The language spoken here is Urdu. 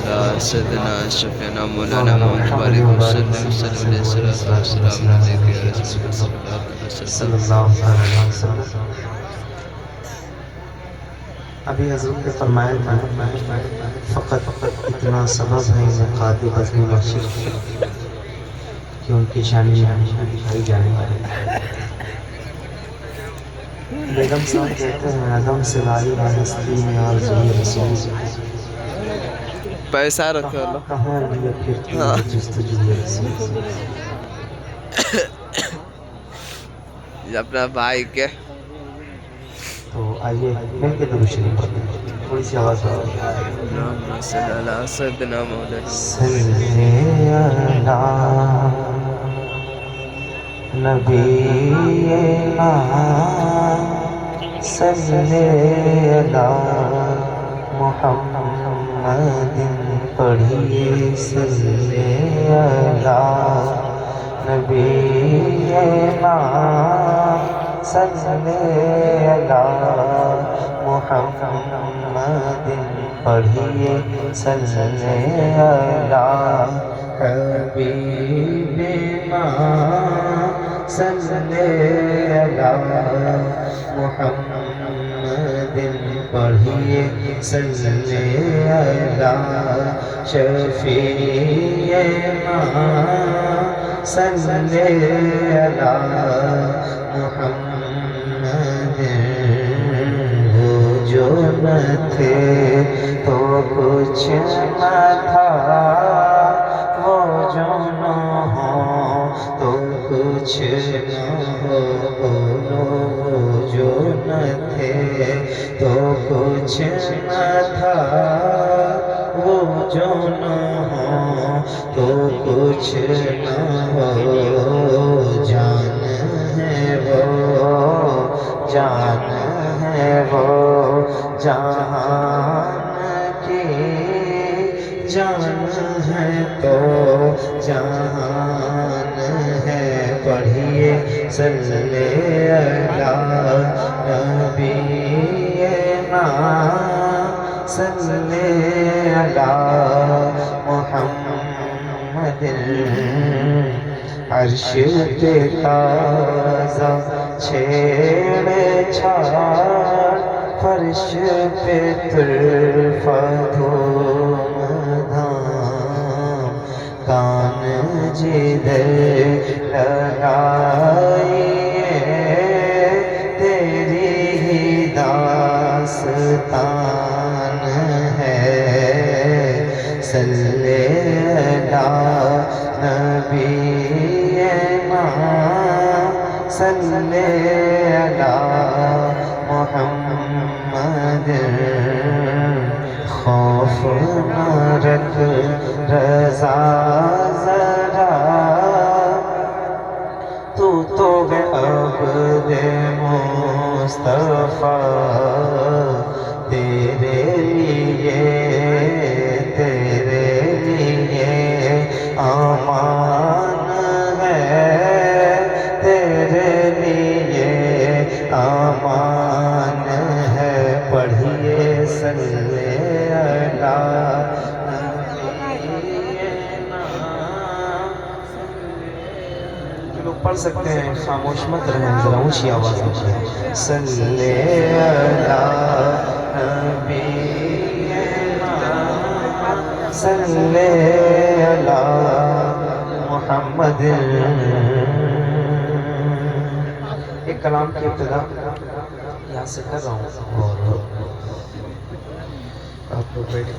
على سيدنا شفيعنا مولانا محمد وبارك وسلم وسلم عليه الصلاة والسلام عليك يا رسول الله صلى الله عليه صلی وسلم. اللہ علیہ وسلم. ابھی حضرت نے فرمایا تھا فقط اتنا سبب ہے نقاد بزم مسجد کہ ان کی شان دکھائی جانے والی. بیگم صاحب کہتے ہیں عدم سے لائی ہے ہستی میں آرزوئے رسول. پیسہ رکھو اللہ. کہاں لیے پھرتی ہے جستجوئے رسول. یہ اپنا بھائی کے تو آئیے مل کے درود شریف پڑھتے ہیں. تھوڑی سی آواز بڑھائیے. اللہم صلی علی سیدنا مولانا صلی علی نبینا صلی علی محمد پڑھیے. صلی علی نبینا صلی علی محمد پڑھیے. صلی علی حبیبنا صلی علی محمد پڑھیے. صلی علی شفیعنا صلی علی محمد. وہ جو نہ تھے تو کچھ نہ تھا، وہ جو نہ ہو تو کچھ نہ ہو. بولو وہ جو نہ تھے تو کچھ نہ تھا، وہ جو نہ ہو تو کچھ نہ ہو. جان ہے وہ جان ہے وہ جہان کی جان ہے تو جہان ہے. پڑھیے صلی علی نبینا صلی علی محمد. عرش پہ تازہ چھیڑ چھاڑ، فرش پہ طرفہ دھوم دھام. کان جدھر لگائیے تیری ہی داستان ہے. صلی علی نبینا صلی علی محمد. خوف نہ رکھ رضا ذرا، تو ہے عبد مصطفیٰ. تیرے لیے امان ہے، تیرے لیے امان ہے. پڑھیے صلی علی لوگ پڑھ سکتے ہیں، خاموش مت رہیں، ذرا اونچی آواز میں پڑھیں. صلی علی نبینا صلی علی محمد. ایک کلام کی ابتدا یہاں سے کر رہا ہوں اور آپ لوگ بیٹھ